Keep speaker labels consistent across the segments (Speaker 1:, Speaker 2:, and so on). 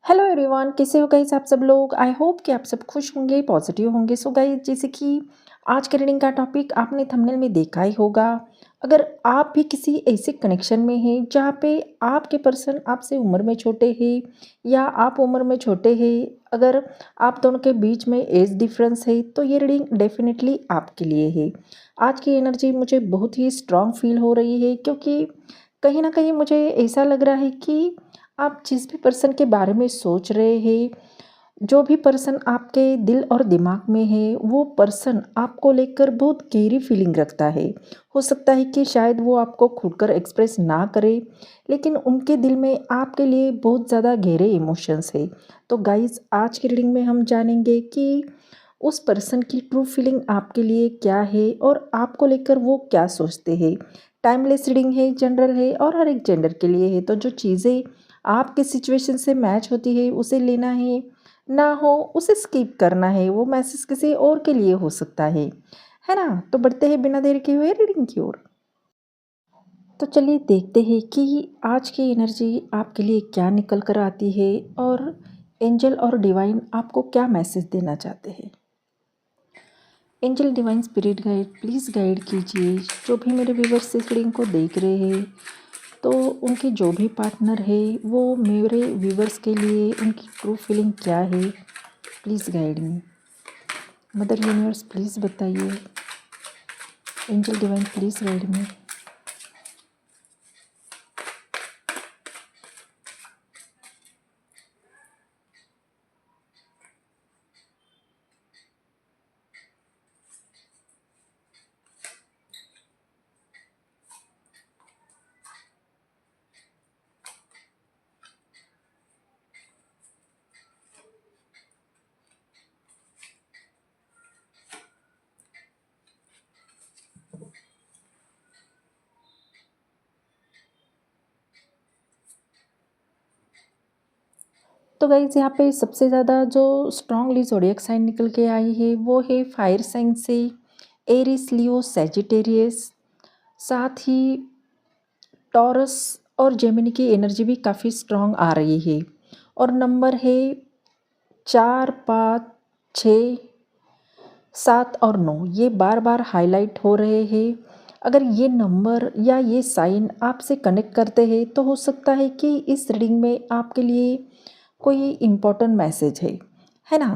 Speaker 1: Hello everyone, कैसे हो guys आप सब लोग। आई होप कि आप सब खुश होंगे, पॉजिटिव होंगे। सो गाइस, जैसे कि आज के रीडिंग का टॉपिक आपने थंबनेल में देखा ही होगा। अगर आप भी किसी ऐसे कनेक्शन में हैं जहाँ पे आपके पर्सन आपसे उम्र में छोटे हैं या आप उम्र में छोटे हैं, अगर आप दोनों के बीच में एज डिफरेंस है तो ये रीडिंग डेफिनेटली आपके लिए है। आज की एनर्जी मुझे बहुत ही स्ट्रांग फील हो रही है, क्योंकि कहीं ना कहीं मुझे ऐसा लग रहा है कि आप जिस भी पर्सन के बारे में सोच रहे हैं, जो भी पर्सन आपके दिल और दिमाग में है, वो पर्सन आपको लेकर बहुत गहरी फीलिंग रखता है। हो सकता है कि शायद वो आपको खुलकर एक्सप्रेस ना करे, लेकिन उनके दिल में आपके लिए बहुत ज़्यादा गहरे इमोशंस है। तो गाइस, आज की रीडिंग में हम जानेंगे कि उस पर्सन की ट्रू फीलिंग आपके लिए क्या है और आपको लेकर वो क्या सोचते हैं। टाइमलेस रीडिंग है, जनरल है और हर एक जेंडर के लिए है। तो जो चीज़ें आपके सिचुएशन से मैच होती है उसे लेना है, ना हो उसे स्किप करना है। वो मैसेज किसी और के लिए हो सकता है ना। तो बढ़ते हैं बिना देर के हुए रीडिंग की ओर। तो चलिए देखते हैं कि आज की एनर्जी आपके लिए क्या निकल कर आती है और एंजल और डिवाइन आपको क्या मैसेज देना चाहते हैं। Angel, divine spirit guide, please guide कीजिए जो भी मेरे व्यूवर्स इस रीडिंग को देख रहे हैं। तो उनके जो भी पार्टनर है वो मेरे व्यूवर्स के लिए उनकी ट्रू फीलिंग क्या है, please guide me. Mother universe please बताइए। Angel divine please guide me. तो गाइज, यहाँ पे सबसे ज़्यादा जो स्ट्रांगली ज़ोडिएक साइन निकल के आई है वो है फायर साइन से एरिस, लियो, सैजिटेरियस। साथ ही टॉरस और जेमिनी की एनर्जी भी काफ़ी स्ट्रांग आ रही है। और नंबर है 4, 5, 6, 7 और 9, ये बार बार हाईलाइट हो रहे हैं। अगर ये नंबर या ये साइन आपसे कनेक्ट करते हैं तो हो सकता है कि इस रीडिंग में आपके लिए कोई इम्पोर्टेंट मैसेज है ना।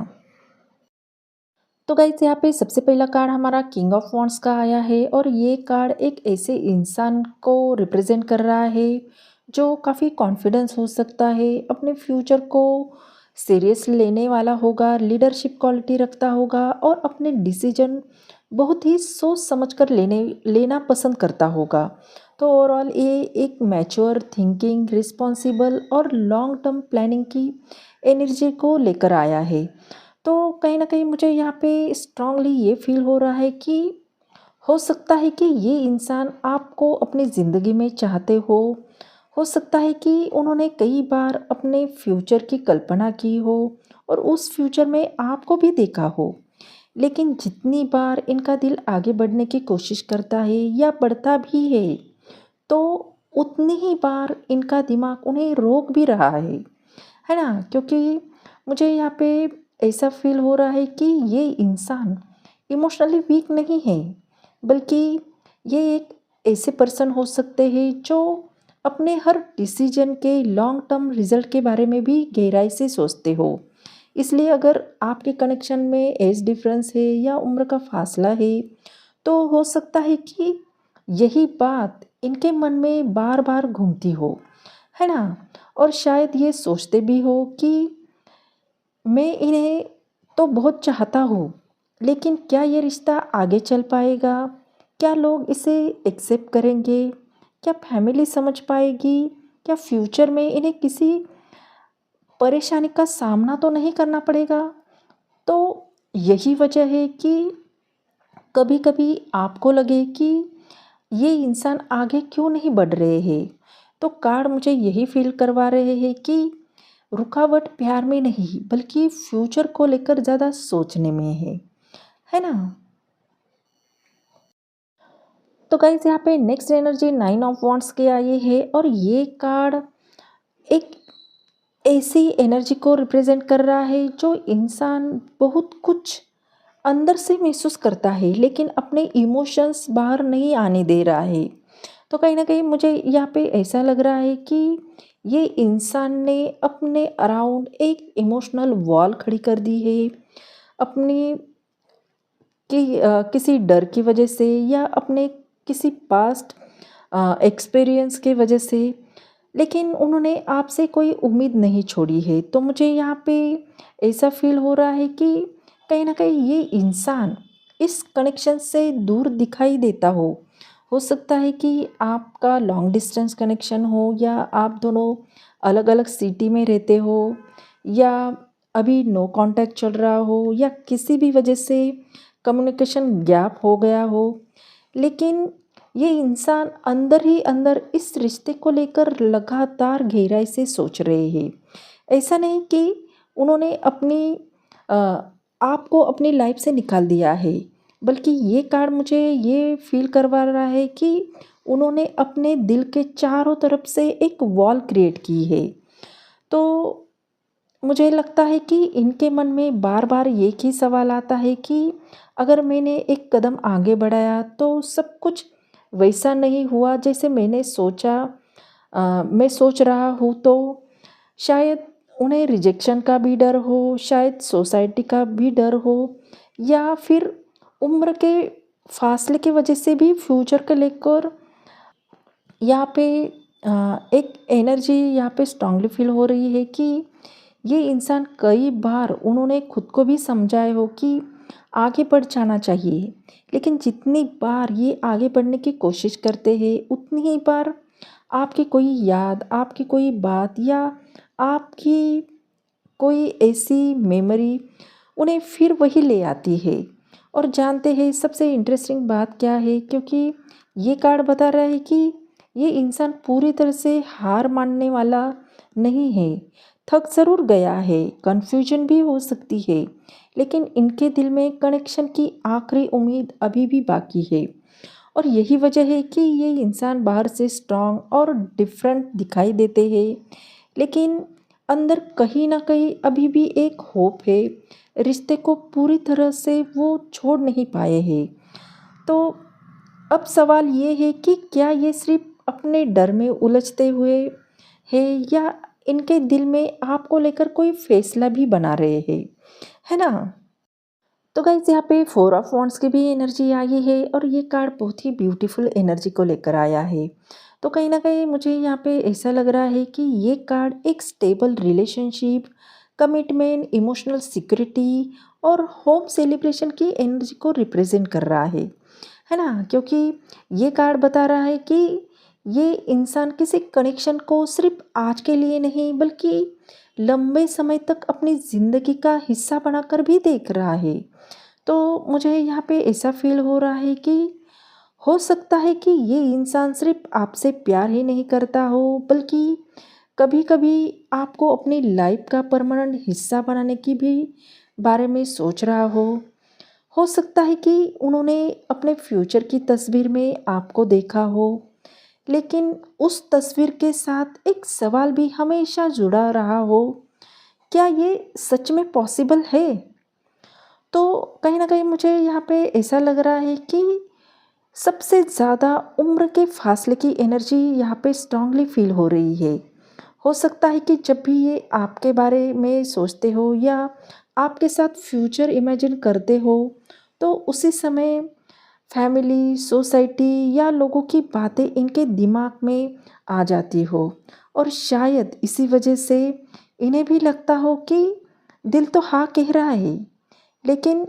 Speaker 1: तो गाइस, यहाँ पे सबसे पहला कार्ड हमारा किंग ऑफ वॉन्ड्स का आया है और ये कार्ड एक ऐसे इंसान को रिप्रेजेंट कर रहा है जो काफ़ी कॉन्फिडेंस हो सकता है, अपने फ्यूचर को सीरियस लेने वाला होगा, लीडरशिप क्वालिटी रखता होगा और अपने डिसीजन बहुत ही सोच समझकर लेना पसंद करता होगा। तो ओवरऑल ये एक मैच्योर थिंकिंग, रिस्पॉन्सिबल और लॉन्ग टर्म प्लानिंग की एनर्जी को लेकर आया है। तो कहीं न कहीं मुझे यहाँ पे स्ट्रांगली ये फ़ील हो रहा है कि हो सकता है कि ये इंसान आपको अपनी ज़िंदगी में चाहते हो सकता है कि उन्होंने कई बार अपने फ्यूचर की कल्पना की हो और उस फ्यूचर में आपको भी देखा हो। लेकिन जितनी बार इनका दिल आगे बढ़ने की कोशिश करता है या बढ़ता भी तो उतनी ही बार इनका दिमाग उन्हें रोक भी रहा है ना? क्योंकि मुझे यहाँ पे ऐसा फ़ील हो रहा है कि ये इंसान इमोशनली वीक नहीं है, बल्कि ये एक ऐसे पर्सन हो सकते हैं जो अपने हर डिसीजन के लॉन्ग टर्म रिजल्ट के बारे में भी गहराई से सोचते हो। इसलिए अगर आपके कनेक्शन में एज डिफरेंस है या उम्र का फासला है, तो हो सकता है कि यही बात इनके मन में बार बार घूमती हो, है ना। और शायद ये सोचते भी हो कि मैं इन्हें तो बहुत चाहता हूँ, लेकिन क्या ये रिश्ता आगे चल पाएगा? क्या लोग इसे एक्सेप्ट करेंगे? क्या फैमिली समझ पाएगी? क्या फ्यूचर में इन्हें किसी परेशानी का सामना तो नहीं करना पड़ेगा? तो यही वजह है कि कभी कभी आपको लगे कि ये इंसान आगे क्यों नहीं बढ़ रहे हैं। तो कार्ड मुझे यही फील करवा रहे हैं कि रुकावट प्यार में नहीं, बल्कि फ्यूचर को लेकर ज़्यादा सोचने में है ना। तो गाइज, यहाँ पे नेक्स्ट एनर्जी 9 ऑफ वॉन्ट्स के आई है और ये कार्ड एक ऐसी एनर्जी को रिप्रेजेंट कर रहा है जो इंसान बहुत कुछ अंदर से महसूस करता है लेकिन अपने इमोशंस बाहर नहीं आने दे रहा है। तो कहीं न कहीं मुझे यहाँ पे ऐसा लग रहा है कि ये इंसान ने अपने अराउंड एक इमोशनल वॉल खड़ी कर दी है, अपनी किसी डर की वजह से या अपने किसी पास्ट एक्सपीरियंस की वजह से, लेकिन उन्होंने आपसे कोई उम्मीद नहीं छोड़ी है। तो मुझे यहाँ पे ऐसा फ़ील हो रहा है कि कहीं न कहीं ये इंसान इस कनेक्शन से दूर दिखाई देता हो। हो सकता है कि आपका लॉन्ग डिस्टेंस कनेक्शन हो या आप दोनों अलग-अलग सिटी में रहते हो या अभी नो कॉन्टैक्ट चल रहा हो या किसी भी वजह से कम्युनिकेशन गैप हो गया हो। लेकिन ये इंसान अंदर ही अंदर इस रिश्ते को लेकर लगातार गहराई से सोच रहे हैं। ऐसा नहीं कि उन्होंने अपनी अ, आप को अपनी लाइफ से निकाल दिया है, बल्कि ये कार्ड मुझे ये फ़ील करवा रहा है कि उन्होंने अपने दिल के चारों तरफ से एक वॉल क्रिएट की है। तो मुझे लगता है कि इनके मन में बार-बार एक ही सवाल आता है कि अगर मैंने एक कदम आगे बढ़ाया तो सब कुछ वैसा नहीं हुआ जैसे मैंने सोचा, मैं सोच रहा हूँ, तो शायद उन्हें रिजेक्शन का भी डर हो, शायद सोसाइटी का भी डर हो या फिर उम्र के फासले की वजह से भी फ्यूचर को लेकर यहाँ पे एक एनर्जी यहाँ पे स्ट्रांगली फील हो रही है कि ये इंसान कई बार उन्होंने खुद को भी समझाया हो कि आगे बढ़ जाना चाहिए, लेकिन जितनी बार ये आगे बढ़ने की कोशिश करते हैं उतनी ही बार आपकी कोई याद, आपकी कोई बात या आपकी कोई ऐसी मेमोरी उन्हें फिर वही ले आती है। और जानते हैं सबसे इंटरेस्टिंग बात क्या है, क्योंकि ये कार्ड बता रहा है कि ये इंसान पूरी तरह से हार मानने वाला नहीं है। थक ज़रूर गया है, कन्फ्यूजन भी हो सकती है, लेकिन इनके दिल में कनेक्शन की आखिरी उम्मीद अभी भी बाकी है। और यही वजह है कि ये इंसान बाहर से स्ट्रांग और डिफरेंट दिखाई देते हैं, लेकिन अंदर कहीं ना कहीं अभी भी एक होप है। रिश्ते को पूरी तरह से वो छोड़ नहीं पाए हैं। तो अब सवाल ये है कि क्या ये सिर्फ अपने डर में उलझते हुए है या इनके दिल में आपको लेकर कोई फैसला भी बना रहे हैं, है ना? तो गाइस यहाँ पे फोर ऑफ वॉन्ड्स की भी एनर्जी आई है और ये कार्ड बहुत ही ब्यूटीफुल एनर्जी को लेकर आया है। तो कहीं ना कहीं मुझे यहाँ पे ऐसा लग रहा है कि ये कार्ड एक stable relationship, commitment, emotional security और होम सेलिब्रेशन की एनर्जी को रिप्रेजेंट कर रहा है ना? क्योंकि ये कार्ड बता रहा है कि ये इंसान किसी कनेक्शन को सिर्फ आज के लिए नहीं बल्कि लंबे समय तक अपनी ज़िंदगी का हिस्सा बनाकर भी देख रहा है। तो मुझे यहाँ पे ऐसा फ़ील हो रहा है कि हो सकता है कि ये इंसान सिर्फ आपसे प्यार ही नहीं करता हो, बल्कि कभी-कभी आपको अपनी लाइफ का परमानेंट हिस्सा बनाने की भी बारे में सोच रहा हो। हो सकता है कि उन्होंने अपने फ्यूचर की तस्वीर में आपको देखा हो, लेकिन उस तस्वीर के साथ एक सवाल भी हमेशा जुड़ा रहा हो, क्या ये सच में पॉसिबल है? तो कहीं न कहीं मुझे यहाँ पे ऐसा लग रहा है कि सबसे ज़्यादा उम्र के फासले की एनर्जी यहाँ पे स्ट्रांगली फील हो रही है। हो सकता है कि जब भी ये आपके बारे में सोचते हो या आपके साथ फ्यूचर इमेजिन करते हो, तो उसी समय फैमिली, सोसाइटी या लोगों की बातें इनके दिमाग में आ जाती हो और शायद इसी वजह से इन्हें भी लगता हो कि दिल तो हाँ कह रहा है, लेकिन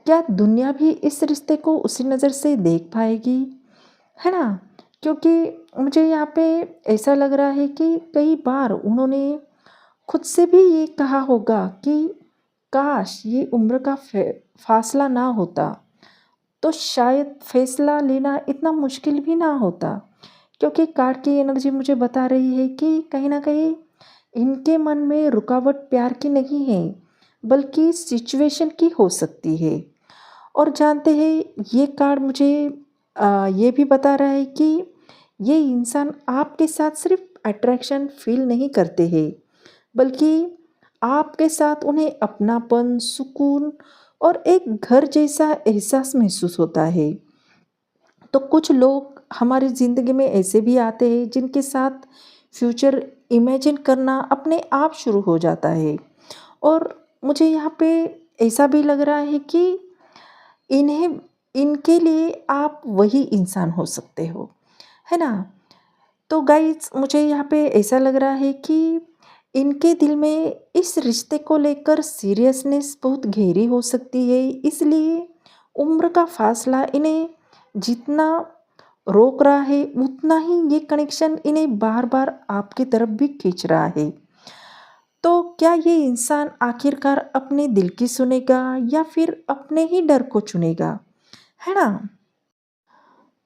Speaker 1: क्या दुनिया भी इस रिश्ते को उसी नज़र से देख पाएगी, है ना? क्योंकि मुझे यहाँ पे ऐसा लग रहा है कि कई बार उन्होंने खुद से भी ये कहा होगा कि काश ये उम्र का फासला ना होता, तो शायद फैसला लेना इतना मुश्किल भी ना होता। क्योंकि कार्ड की एनर्जी मुझे बता रही है कि कहीं ना कहीं इनके मन में रुकावट प्यार की नहीं है, बल्कि सिचुएशन की हो सकती है। और जानते हैं ये कार्ड मुझे ये भी बता रहा है कि ये इंसान आपके साथ सिर्फ अट्रैक्शन फील नहीं करते हैं, बल्कि आपके साथ उन्हें अपनापन, सुकून और एक घर जैसा एहसास महसूस होता है। तो कुछ लोग हमारी ज़िंदगी में ऐसे भी आते हैं जिनके साथ फ्यूचर इमेजिन करना अपने आप शुरू हो जाता है। और मुझे यहाँ पे ऐसा भी लग रहा है कि इन्हें इनके लिए आप वही इंसान हो सकते हो, है ना? तो गाइज़ मुझे यहाँ पे ऐसा लग रहा है कि इनके दिल में इस रिश्ते को लेकर सीरियसनेस बहुत गहरी हो सकती है, इसलिए उम्र का फ़ासला इन्हें जितना रोक रहा है, उतना ही ये कनेक्शन इन्हें बार-बार आपकी तरफ भी खींच रहा है। तो क्या ये इंसान आखिरकार अपने दिल की सुनेगा या फिर अपने ही डर को चुनेगा, है ना?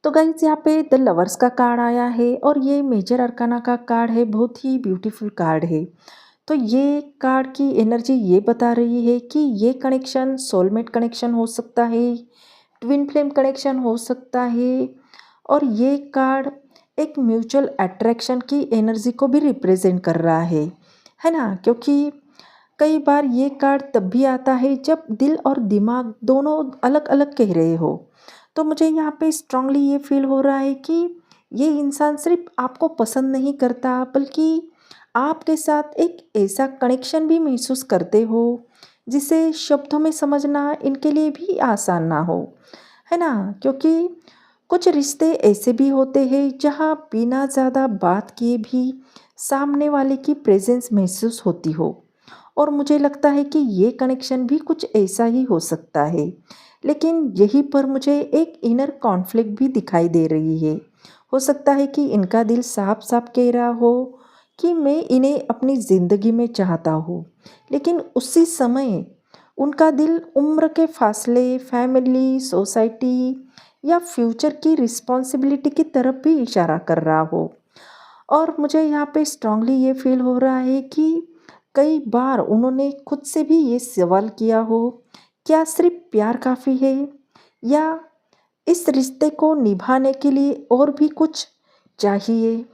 Speaker 1: तो गाइस यहाँ पे द लवर्स का कार्ड आया है और ये मेजर अरकाना का कार्ड है, बहुत ही ब्यूटीफुल कार्ड है। तो ये कार्ड की एनर्जी ये बता रही है कि ये कनेक्शन सोलमेट कनेक्शन हो सकता है, ट्विन फ्लेम कनेक्शन हो सकता है और ये कार्ड एक म्यूचुअल अट्रैक्शन की एनर्जी को भी रिप्रेजेंट कर रहा है ना? क्योंकि कई बार ये कार्ड तब भी आता है जब दिल और दिमाग दोनों अलग-अलग कह रहे हो। तो मुझे यहाँ पे स्ट्रांगली ये फील हो रहा है कि ये इंसान सिर्फ आपको पसंद नहीं करता, बल्कि आपके साथ एक ऐसा कनेक्शन भी महसूस करते हो जिसे शब्दों में समझना इनके लिए भी आसान ना हो, है ना? क्योंकि कुछ रिश्ते ऐसे भी होते हैं जहाँ बिना ज़्यादा बात किए भी सामने वाले की प्रेजेंस महसूस होती हो। और मुझे लगता है कि ये कनेक्शन भी कुछ ऐसा ही हो सकता है। लेकिन यहीं पर मुझे एक इनर कॉन्फ्लिक्ट भी दिखाई दे रही है। हो सकता है कि इनका दिल साफ-साफ कह रहा हो कि मैं इन्हें अपनी ज़िंदगी में चाहता हूँ। लेकिन उसी समय उनका दिल उम्र के फासले, फैमिली, सोसाइटी या फ्यूचर की रिस्पॉन्सिबिलिटी की तरफ भी इशारा कर रहा हो। और मुझे यहाँ पे स्ट्रांगली ये फील हो रहा है कि कई बार उन्होंने खुद से भी ये सवाल किया हो, क्या सिर्फ प्यार काफ़ी है या इस रिश्ते को निभाने के लिए और भी कुछ चाहिए?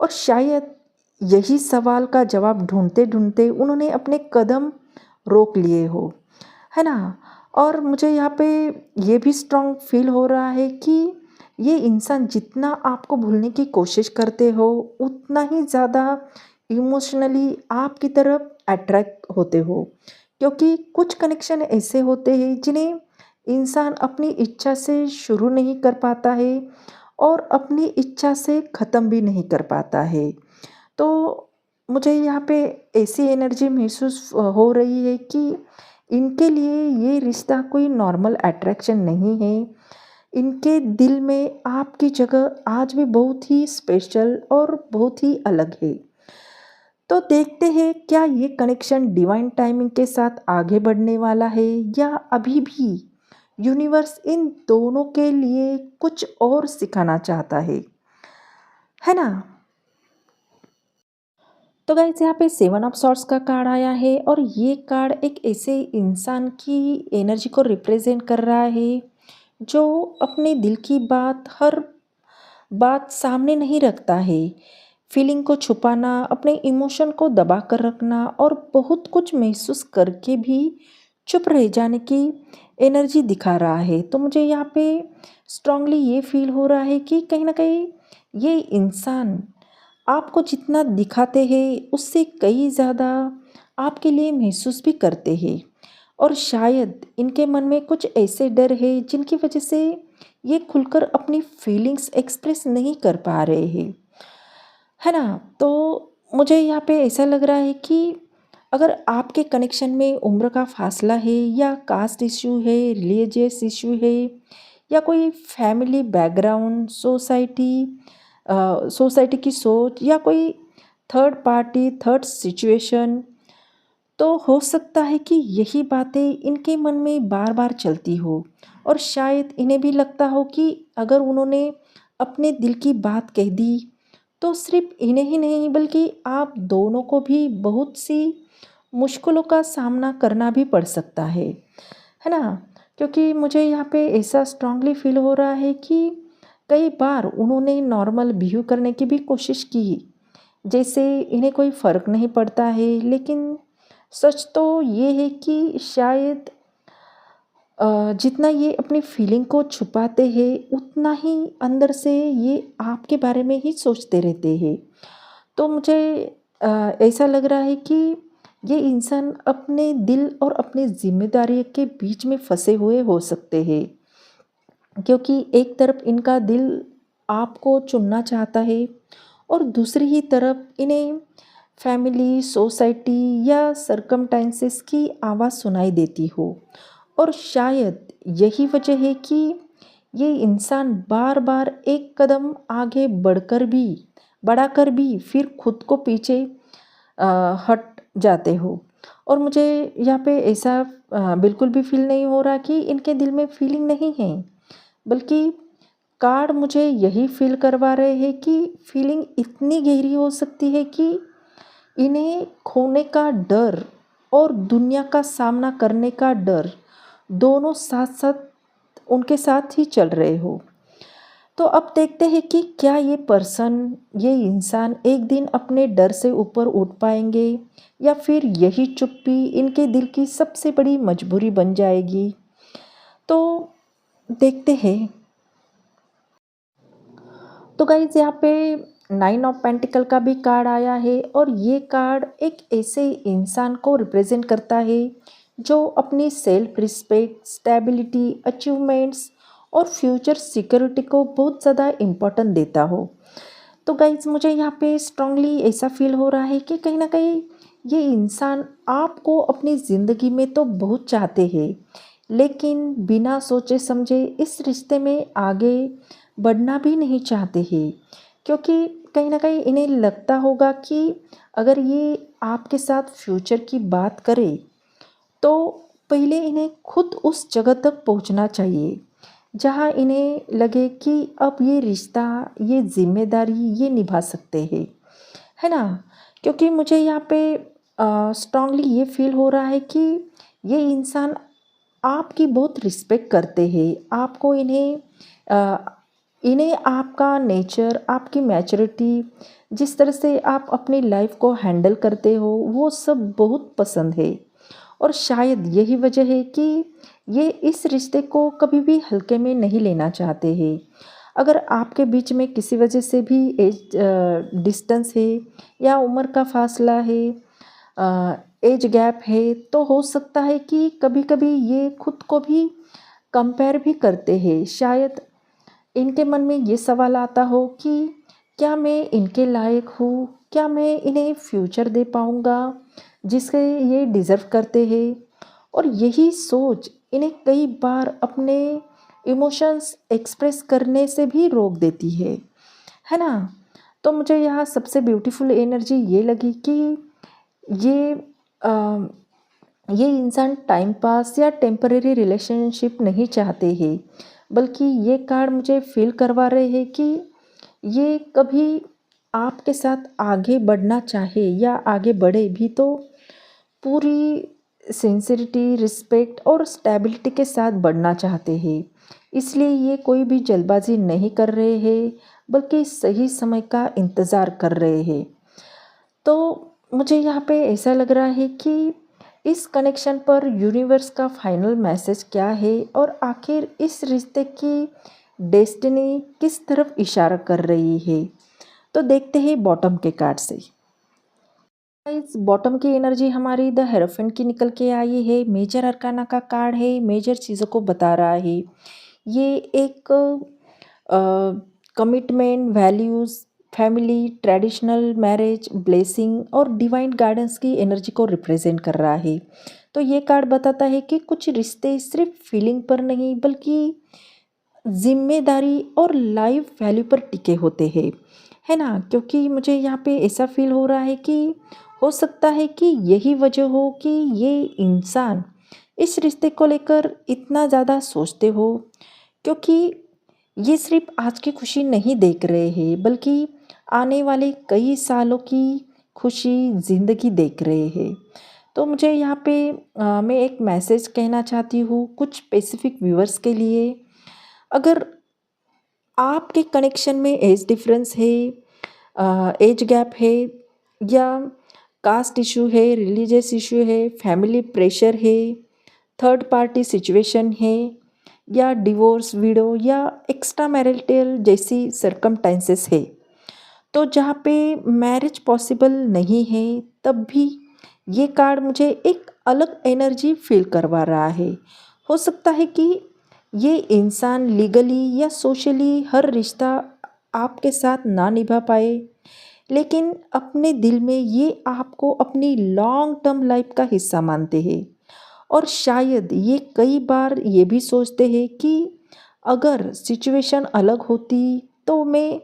Speaker 1: और शायद यही सवाल का जवाब ढूँढते-ढूँढते उन्होंने अपने कदम रोक लिए हो, है ना? और मुझे यहाँ पे ये भी स्ट्रॉन्ग फ़ील हो रहा है कि ये इंसान जितना आपको भूलने की कोशिश करते हो, उतना ही ज़्यादा इमोशनली आपकी तरफ अट्रैक्ट होते हो। क्योंकि कुछ कनेक्शन ऐसे होते हैं जिन्हें इंसान अपनी इच्छा से शुरू नहीं कर पाता है और अपनी इच्छा से ख़त्म भी नहीं कर पाता है। तो मुझे यहाँ पे ऐसी एनर्जी महसूस हो रही है कि इनके लिए ये रिश्ता कोई नॉर्मल अट्रैक्शन नहीं है। इनके दिल में आपकी जगह आज भी बहुत ही स्पेशल और बहुत ही अलग है। तो देखते हैं क्या ये कनेक्शन डिवाइन टाइमिंग के साथ आगे बढ़ने वाला है या अभी भी यूनिवर्स इन दोनों के लिए कुछ और सिखाना चाहता है ना? तो गाइस यहाँ पे सेवन ऑफ सॉर्ड्स का कार्ड आया है और ये कार्ड एक ऐसे इंसान की एनर्जी को रिप्रेजेंट कर रहा है जो अपने दिल की हर बात सामने नहीं रखता है। फीलिंग को छुपाना, अपने इमोशन को दबा कर रखना और बहुत कुछ महसूस करके भी चुप रह जाने की एनर्जी दिखा रहा है। तो मुझे यहाँ पे स्ट्रांगली ये फील हो रहा है कि कहीं न कहीं ये इंसान आपको जितना दिखाते हैं उससे कई ज़्यादा आपके लिए महसूस भी करते हैं। और शायद इनके मन में कुछ ऐसे डर है जिनकी वजह से ये खुलकर अपनी फीलिंग्स एक्सप्रेस नहीं कर पा रहे हैं, है ना? तो मुझे यहाँ पे ऐसा लग रहा है कि अगर आपके कनेक्शन में उम्र का फासला है या कास्ट इश्यू है, रिलीजियस इश्यू है या कोई फैमिली बैकग्राउंड, सोसाइटी की सोच या कोई थर्ड पार्टी, थर्ड सिचुएशन, तो हो सकता है कि यही बातें इनके मन में बार-बार चलती हो और शायद इन्हें भी लगता हो कि अगर उन्होंने अपने दिल की बात कह दी, तो सिर्फ़ इन्हें ही नहीं बल्कि आप दोनों को भी बहुत सी मुश्किलों का सामना करना भी पड़ सकता है ना? क्योंकि मुझे यहाँ पे ऐसा स्ट्रांगली फ़ील हो रहा है कि कई बार उन्होंने नॉर्मल बिहेव करने की भी कोशिश की, जैसे इन्हें कोई फ़र्क नहीं पड़ता है। लेकिन सच तो ये है कि शायद जितना ये अपनी फीलिंग को छुपाते हैं उतना ही अंदर से ये आपके बारे में ही सोचते रहते हैं। तो मुझे अ, ऐसा लग रहा है कि ये इंसान अपने दिल और अपनी ज़िम्मेदारी के बीच में फँसे हुए हो सकते हैं। क्योंकि एक तरफ इनका दिल आपको चुनना चाहता है और दूसरी ही तरफ इन्हें फैमिली, सोसाइटी या सरकमस्टेंसेस की आवाज़ सुनाई देती हो। और शायद यही वजह है कि ये इंसान बार-बार एक कदम आगे बढ़ाकर भी फिर खुद को पीछे हट जाते हो। और मुझे यहाँ पे ऐसा बिल्कुल भी फ़ील नहीं हो रहा कि इनके दिल में फ़ीलिंग नहीं है, बल्कि कार्ड मुझे यही फ़ील करवा रहे हैं कि फ़ीलिंग इतनी गहरी हो सकती है कि इन्हें खोने का डर और दुनिया का सामना करने का डर दोनों साथ-साथ उनके साथ ही चल रहे हो। तो अब देखते हैं कि क्या ये इंसान एक दिन अपने डर से ऊपर उठ पाएँगे या फिर यही चुप्पी इनके दिल की सबसे बड़ी मजबूरी बन जाएगी। तो देखते हैं। तो गाइज़ यहाँ पे 9 ऑफ पेंटिकल का भी कार्ड आया है और ये कार्ड एक ऐसे इंसान को रिप्रेजेंट करता है जो अपनी सेल्फ रिस्पेक्ट, स्टेबिलिटी, अचीवमेंट्स और फ्यूचर सिक्योरिटी को बहुत ज़्यादा इम्पोर्टेंट देता हो। तो गाइज़ मुझे यहाँ पे स्ट्रांगली ऐसा फ़ील हो रहा है कि कहीं न कहीं ये इंसान आपको अपनी ज़िंदगी में तो बहुत चाहते हैं, लेकिन बिना सोचे समझे इस रिश्ते में आगे बढ़ना भी नहीं चाहते हैं। क्योंकि कहीं न कहीं इन्हें लगता होगा कि अगर ये आपके साथ फ्यूचर की बात करे, तो पहले इन्हें खुद उस जगह तक पहुंचना चाहिए जहां इन्हें लगे कि अब ये रिश्ता, ये जिम्मेदारी ये निभा सकते हैं, है ना? क्योंकि मुझे यहाँ पे स्ट्रांगली ये फील हो रहा है कि ये इंसान आपकी बहुत रिस्पेक्ट करते हैं। आपको इन्हें आपका नेचर, आपकी मैच्योरिटी, जिस तरह से आप अपनी लाइफ को हैंडल करते हो, वो सब बहुत पसंद है। और शायद यही वजह है कि ये इस रिश्ते को कभी भी हल्के में नहीं लेना चाहते हैं। अगर आपके बीच में किसी वजह से भी डिस्टेंस है या उम्र का फासला है, एज गैप है, तो हो सकता है कि कभी-कभी ये खुद को भी कंपेयर भी करते हैं। शायद इनके मन में ये सवाल आता हो कि क्या मैं इनके लायक हूँ? क्या मैं इन्हें फ्यूचर दे पाऊँगा जिसके ये डिज़र्व करते हैं? और यही सोच इन्हें कई बार अपने इमोशंस एक्सप्रेस करने से भी रोक देती है ना? तो मुझे यहाँ सबसे ब्यूटीफुल एनर्जी ये लगी कि ये अ, ये इंसान टाइम पास या टेम्परेरी रिलेशनशिप नहीं चाहते हैं, बल्कि ये कार्ड मुझे फील करवा रहे हैं कि ये कभी आपके साथ आगे बढ़ना चाहे या आगे बढ़े भी तो पूरी सिंसिरिटी, रिस्पेक्ट और स्टेबिलिटी के साथ बढ़ना चाहते हैं। इसलिए ये कोई भी जल्दबाजी नहीं कर रहे हैं, बल्कि सही समय का इंतज़ार कर रहे हैं। तो मुझे यहाँ पे ऐसा लग रहा है कि इस कनेक्शन पर यूनिवर्स का फाइनल मैसेज क्या है और आखिर इस रिश्ते की डेस्टिनी किस तरफ इशारा कर रही है। तो देखते हैं बॉटम के कार्ड से। इस बॉटम की एनर्जी हमारी द हेरोफेंट की निकल के आई है। मेजर अरकाना का कार्ड है, मेजर चीज़ों को बता रहा है। ये एक commitment, values, family, traditional marriage, blessing और डिवाइन गाइडेंस की एनर्जी को रिप्रेजेंट कर रहा है। तो ये कार्ड बताता है कि कुछ रिश्ते सिर्फ फीलिंग पर नहीं बल्कि जिम्मेदारी और लाइफ वैल्यू पर टिके होते हैं, है ना? क्योंकि मुझे यहाँ पे ऐसा फील हो रहा है कि हो सकता है कि यही वजह हो कि ये इंसान इस रिश्ते को लेकर इतना ज़्यादा सोचते हो, क्योंकि ये सिर्फ आज की खुशी नहीं देख रहे हैं बल्कि आने वाले कई सालों की खुशी ज़िंदगी देख रहे हैं। तो मुझे यहाँ पे मैं एक मैसेज कहना चाहती हूँ कुछ स्पेसिफिक व्यूअर्स के लिए। अगर आपके कनेक्शन में एज डिफरेंस है, एज गैप है, या कास्ट इशू है, रिलीजियस इशू है, फैमिली प्रेशर है, थर्ड पार्टी सिचुएशन है, या डिवोर्स, विडो, या एक्स्ट्रा मैरिटल जैसी सरकमटेंसेस है। तो जहाँ पे मैरिज पॉसिबल नहीं है, तब भी ये कार्ड मुझे एक अलग एनर्जी फील करवा रहा है। हो सकता है कि ये इंसान लीगली या सोशली हर रिश्ता आपके साथ ना निभा पाए, लेकिन अपने दिल में ये आपको अपनी लॉन्ग टर्म लाइफ का हिस्सा मानते हैं। और शायद ये कई बार ये भी सोचते हैं कि अगर सिचुएशन अलग होती तो मैं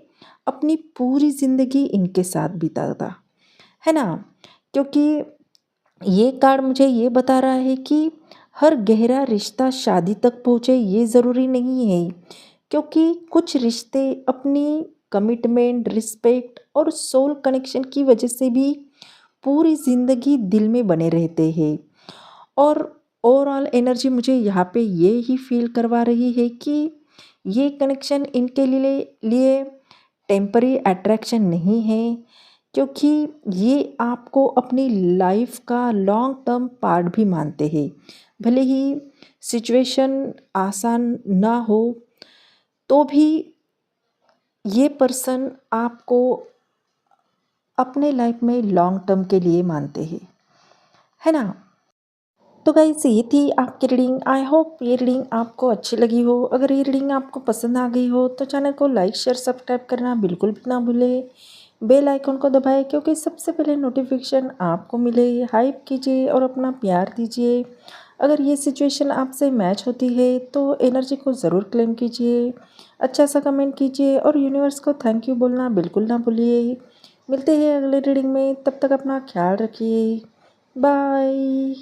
Speaker 1: अपनी पूरी ज़िंदगी इनके साथ बिताता, है ना? क्योंकि ये कार्ड मुझे ये बता रहा है कि हर गहरा रिश्ता शादी तक पहुँचे ये ज़रूरी नहीं है, क्योंकि कुछ रिश्ते अपनी कमिटमेंट, रिस्पेक्ट और सोल कनेक्शन की वजह से भी पूरी ज़िंदगी दिल में बने रहते हैं। और ओवरऑल एनर्जी मुझे यहाँ पे ये ही फील करवा रही है कि ये कनेक्शन इनके लिए टेम्पररी अट्रैक्शन नहीं है, क्योंकि ये आपको अपनी लाइफ का लॉन्ग टर्म पार्ट भी मानते हैं। भले ही सिचुएशन आसान ना हो, तो भी ये पर्सन आपको अपने लाइफ में लॉन्ग टर्म के लिए मानते हैं, है ना? तो गाइस ये थी आपकी रीडिंग। आई होप ये रीडिंग आपको अच्छी लगी हो। अगर ये रीडिंग आपको पसंद आ गई हो तो चैनल को लाइक शेयर सब्सक्राइब करना बिल्कुल भी ना भूलें। बेल आइकन को दबाएं, क्योंकि सबसे पहले नोटिफिकेशन आपको मिले। हाइप कीजिए और अपना प्यार दीजिए। अगर ये सिचुएशन आपसे मैच होती है तो एनर्जी को ज़रूर क्लेम कीजिए, अच्छा सा कमेंट कीजिए और यूनिवर्स को थैंक यू बोलना बिल्कुल ना भूलिए। मिलते हैं अगले रीडिंग में, तब तक अपना ख्याल रखिए। बाय।